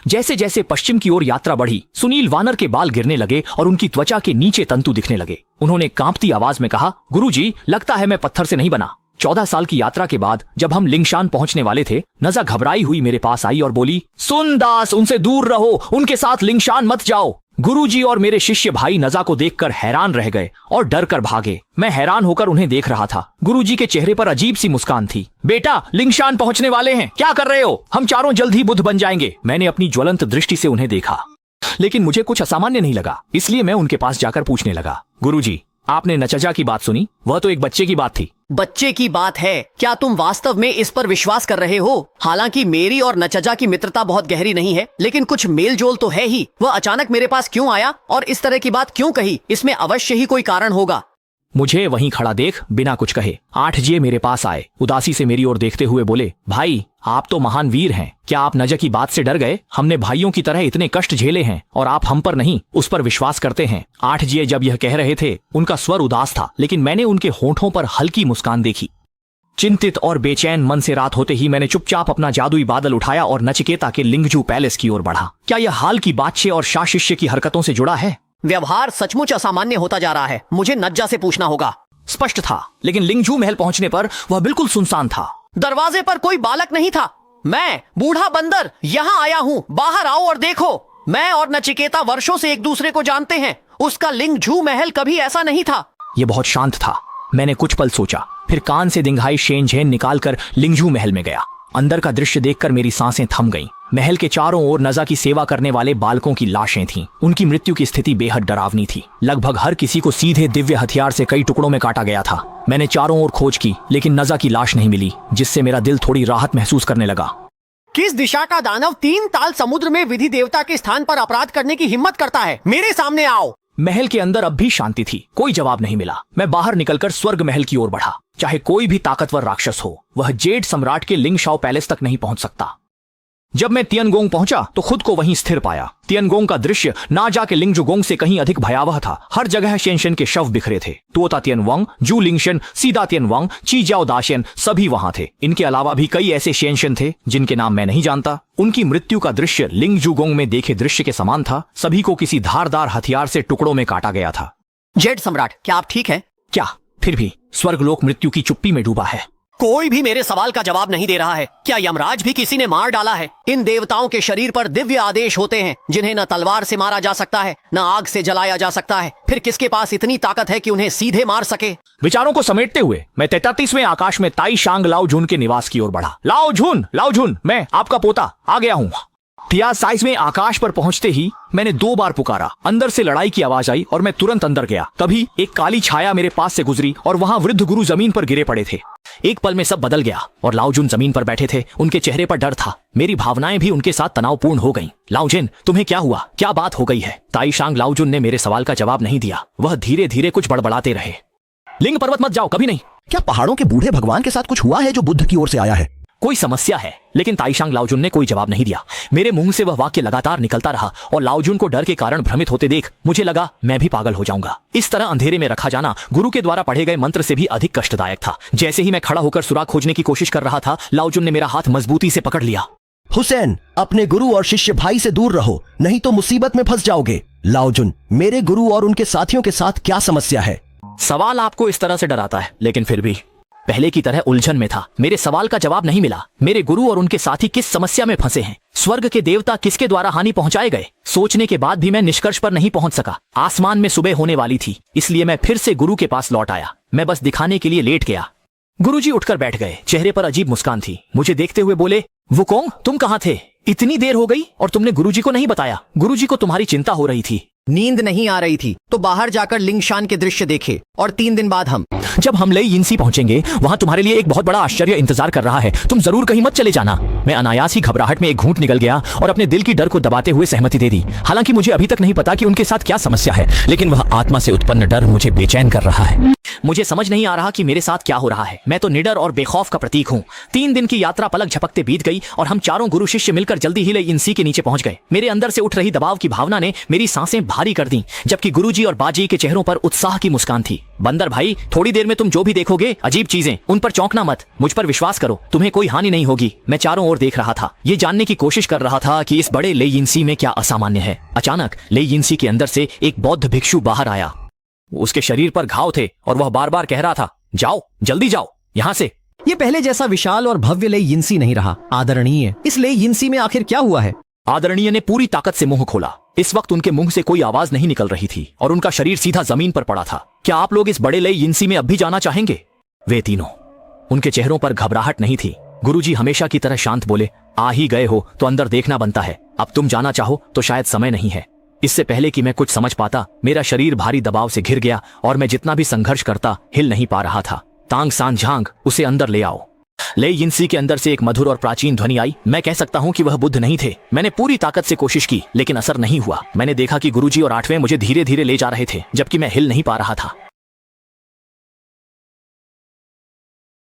जैसे जैसे पश्चिम की ओर यात्रा बढ़ी, सुनील वानर के बाल गिरने लगे और उनकी त्वचा के नीचे तंतु दिखने लगे। उन्होंने कांपती आवाज में कहा, गुरुजी, लगता है मैं पत्थर से नहीं बना। 14 साल की यात्रा के बाद जब हम लिंगशान पहुंचने वाले थे, नजा घबराई हुई मेरे पास आई और बोली, सुन दास, उनसे दूर रहो, उनके साथ लिंगशान मत जाओ। गुरुजी और मेरे शिष्य भाई नजा को देखकर हैरान रह गए और डर कर भागे। मैं हैरान होकर उन्हें देख रहा था। गुरुजी के चेहरे पर अजीब सी मुस्कान थी। बेटा, लिंगशान पहुंचने वाले हैं, क्या कर रहे हो? हम चारों जल्द ही बुद्ध बन जाएंगे। मैंने अपनी ज्वलंत दृष्टि से उन्हें देखा, लेकिन मुझे कुछ असामान्य नहीं लगा, इसलिए मैं उनके पास जाकर पूछने लगा, गुरुजी, आपने नचजा की बात सुनी? वह तो एक बच्चे की बात थी। बच्चे की बात है? क्या तुम वास्तव में इस पर विश्वास कर रहे हो? हालांकि मेरी और नचजा की मित्रता बहुत गहरी नहीं है, लेकिन कुछ मेल जोल तो है ही। वह अचानक मेरे पास क्यों आया और इस तरह की बात क्यों कही? इसमें अवश्य ही कोई कारण होगा। मुझे वहीं खड़ा देख बिना कुछ कहे 8 जी मेरे पास आए। उदासी से मेरी ओर देखते हुए बोले, भाई, आप तो महान वीर हैं। क्या आप नजा की बात से डर गए? हमने भाइयों की तरह इतने कष्ट झेले हैं और आप हम पर नहीं, उस पर विश्वास करते हैं। 8 जी जब यह कह रहे थे, उनका स्वर उदास था, लेकिन मैंने उनके होंठों पर हल्की मुस्कान देखी। चिंतित और बेचैन मन से रात होते ही मैंने चुपचाप अपना जादुई बादल उठाया और नचिकेता के लिंगजू पैलेस की ओर बढ़ा। क्या यह हाल की बादशाह और शाह शिष्य की हरकतों से जुड़ा है? व्यवहार सचमुच असामान्य होता जा रहा है। मुझे नज्जा से पूछना होगा। स्पष्ट था, लेकिन लिंगजू महल पहुंचने पर वह बिल्कुल सुनसान था। दरवाजे पर कोई बालक नहीं था। मैं, बूढ़ा बंदर, यहाँ आया हूँ। बाहर आओ और देखो। मैं और नचिकेता वर्षों से एक दूसरे को जानते हैं। उसका लिंगजू महल कभी ऐसा नहीं था। यह बहुत शांत था। मैंने कुछ पल सोचा, फिर कान से दिंघाई शेन-झेन निकालकर लिंगजू महल में गया। अंदर का दृश्य देखकर मेरी सांसें थम गईं। महल के चारों ओर नजा की सेवा करने वाले बालकों की लाशें थीं। उनकी मृत्यु की स्थिति बेहद डरावनी थी। लगभग हर किसी को सीधे दिव्य हथियार से कई टुकड़ों में काटा गया था। मैंने चारों ओर खोज की, लेकिन नजा की लाश नहीं मिली, जिससे मेरा दिल थोड़ी राहत महसूस करने लगा। किस दिशा का दानव 3 ताल समुद्र में विधि देवता के स्थान पर अपराध करने की हिम्मत करता है? मेरे सामने आओ। महल के अंदर अब भी शांति थी। कोई जवाब नहीं मिला। मैं बाहर निकलकर स्वर्ग महल की ओर बढ़ा। चाहे कोई भी ताकतवर राक्षस हो, वह जेड सम्राट के लिंगशाओ पैलेस तक नहीं पहुंच सकता। जब मैं तियनगोंग पहुंचा तो खुद को वहीं स्थिर पाया। तियनगोंग का दृश्य नाजा के लिंगजुगोंग से कहीं अधिक भयावह था। हर जगह शेनशन के शव बिखरे थे। तोता तियनवांग, जू लिंगशन, सीदा तियनवांग, चीजाओ दाशियन सभी वहां थे। इनके अलावा भी कई ऐसे शेनशन थे जिनके नाम मैं नहीं जानता। उनकी मृत्यु का दृश्य लिंगजुगोंग में देखे दृश्य के समान था। सभी को किसी धारदार हथियार से टुकड़ों में काटा गया था। जेड सम्राट, क्या आप ठीक हैं? क्या? फिर भी स्वर्गलोक मृत्यु की चुप्पी में डूबा है। कोई भी मेरे सवाल का जवाब नहीं दे रहा है। क्या यमराज भी किसी ने मार डाला है? इन देवताओं के शरीर पर दिव्य आदेश होते हैं, जिन्हें न तलवार से मारा जा सकता है, न आग से जलाया जा सकता है। फिर किसके पास इतनी ताकत है कि उन्हें सीधे मार सके? विचारों को समेटते हुए मैं 33वें आकाश में ताई शांग लाओजुन के निवास की ओर बढ़ा। लाओजुन, मैं आपका पोता आ गया हूँ। 63वें आकाश पर पहुंचते ही मैंने 2 बार पुकारा। अंदर से लड़ाई की आवाज आई और मैं तुरंत अंदर गया। तभी एक काली छाया मेरे पास से गुजरी और वहां वृद्ध गुरु जमीन पर गिरे पड़े थे। एक पल में सब बदल गया और लाओजुन जमीन पर बैठे थे। उनके चेहरे पर डर था। मेरी भावनाएं भी उनके साथ तनावपूर्ण हो गईं। लाओजिन, तुम्हें क्या हुआ? क्या बात हो गई है? ताई शांग लाओजुन ने मेरे सवाल का जवाब नहीं दिया। वह धीरे धीरे कुछ बड़बड़ाते रहे। लिंग पर्वत मत जाओ, कभी नहीं। क्या पहाड़ों के बूढ़े भगवान के साथ कुछ हुआ है जो बुद्ध की ओर से आया है? कोई समस्या है? लेकिन ताईशांग लाओजुन ने कोई जवाब नहीं दिया। मेरे मुंह से वह वाक्य लगातार निकलता रहा और लाओजुन को डर के कारण भ्रमित होते देख मुझे लगा मैं भी पागल हो जाऊंगा। इस तरह अंधेरे में रखा जाना गुरु के द्वारा पढ़े गए मंत्र से भी अधिक कष्टदायक था। जैसे ही मैं खड़ा होकर सुराग खोजने की कोशिश कर रहा था, लाओजुन ने मेरा हाथ मजबूती से पकड़ लिया। हुसैन, अपने गुरु और शिष्य भाई से दूर रहो, नहीं तो मुसीबत में फंस जाओगे। लाओजुन, मेरे गुरु और उनके साथियों के साथ क्या समस्या है? सवाल आपको इस तरह से डराता है, लेकिन फिर भी पहले की तरह उलझन में था। मेरे सवाल का जवाब नहीं मिला। मेरे गुरु और उनके साथी किस समस्या में फंसे हैं? स्वर्ग के देवता किसके द्वारा हानि पहुंचाए गए? सोचने के बाद भी मैं निष्कर्ष पर नहीं पहुंच सका। आसमान में सुबह होने वाली थी, इसलिए मैं फिर से गुरु के पास लौट आया। मैं बस दिखाने के लिए लेट गया। गुरुजी उठकर बैठ गए। चेहरे पर अजीब मुस्कान थी। मुझे देखते हुए बोले, वुकोंग, तुम कहाँ थे? इतनी देर हो गई और तुमने गुरुजी को नहीं बताया। गुरुजी को तुम्हारी चिंता हो रही थी। नींद नहीं आ रही थी तो बाहर जाकर लिंगशान के दृश्य देखे और 3 दिन बाद जब हम लेई यिनसी पहुंचेंगे, वहां तुम्हारे लिए एक बहुत बड़ा आश्चर्य इंतजार कर रहा है। तुम जरूर कहीं मत चले जाना। मैं अनायास ही घबराहट में एक घूंट निकल गया और अपने दिल की डर को दबाते हुए सहमति दे दी। हालांकि मुझे अभी तक नहीं पता कि उनके साथ क्या समस्या है, लेकिन वह आत्मा से उत्पन्न डर मुझे बेचैन कर रहा है। मुझे समझ नहीं आ रहा कि मेरे साथ क्या हो रहा है। मैं तो निडर और बेखौफ का प्रतीक हूँ। 3 दिन की यात्रा पलक झपकते बीत गई और हम चारों गुरु शिष्य मिलकर जल्दी ही लेयिन सी के नीचे पहुंच गए। मेरे अंदर से उठ रही दबाव की भावना ने मेरी सांसें भारी कर दी, जबकि गुरुजी और बाजी के चेहरों पर उत्साह की मुस्कान थी। बंदर भाई, थोड़ी देर में तुम जो भी देखोगे अजीब चीजें, उन पर चौंकना मत। मुझ पर विश्वास करो, तुम्हें कोई हानि नहीं होगी। मैं चारों ओर देख रहा था, ये जानने की कोशिश कर रहा था कि इस बड़े लेयिन सी में क्या असामान्य है। अचानक लेयिन सी के अंदर से एक बौद्ध भिक्षु बाहर आया। उसके शरीर पर घाव थे और वह बार बार कह रहा था, जाओ, जल्दी जाओ यहां से। ये पहले जैसा विशाल और भव्य लेयिन सी नहीं रहा। आदरणीय, इस लेयिन सी में आखिर क्या हुआ है? आदरणीय ने पूरी ताकत से मुंह खोला। इस वक्त उनके मुंह से कोई आवाज नहीं निकल रही थी और उनका शरीर सीधा जमीन पर पड़ा था। क्या आप लोग इस बड़े लेयिन सी में अब भी जाना चाहेंगे? वे तीनों, उनके चेहरों पर घबराहट नहीं थी। गुरुजी हमेशा की तरह शांत बोले, आ ही गए हो तो अंदर देखना बनता है। अब तुम जाना चाहो तो शायद समय नहीं है। इससे पहले कि मैं कुछ समझ पाता, मेरा शरीर भारी दबाव से घिर गया और मैं जितना भी संघर्ष करता हिल नहीं पा रहा था। तांग सान झांग, उसे अंदर ले आओ। लेयिन सी के अंदर से एक मधुर और प्राचीन ध्वनि आई। मैं कह सकता हूँ कि वह बुद्ध नहीं थे। मैंने पूरी ताकत से कोशिश की लेकिन असर नहीं हुआ। मैंने देखा कि गुरुजी और 8वें मुझे धीरे धीरे ले जा रहे थे, जबकि मैं हिल नहीं पा रहा था।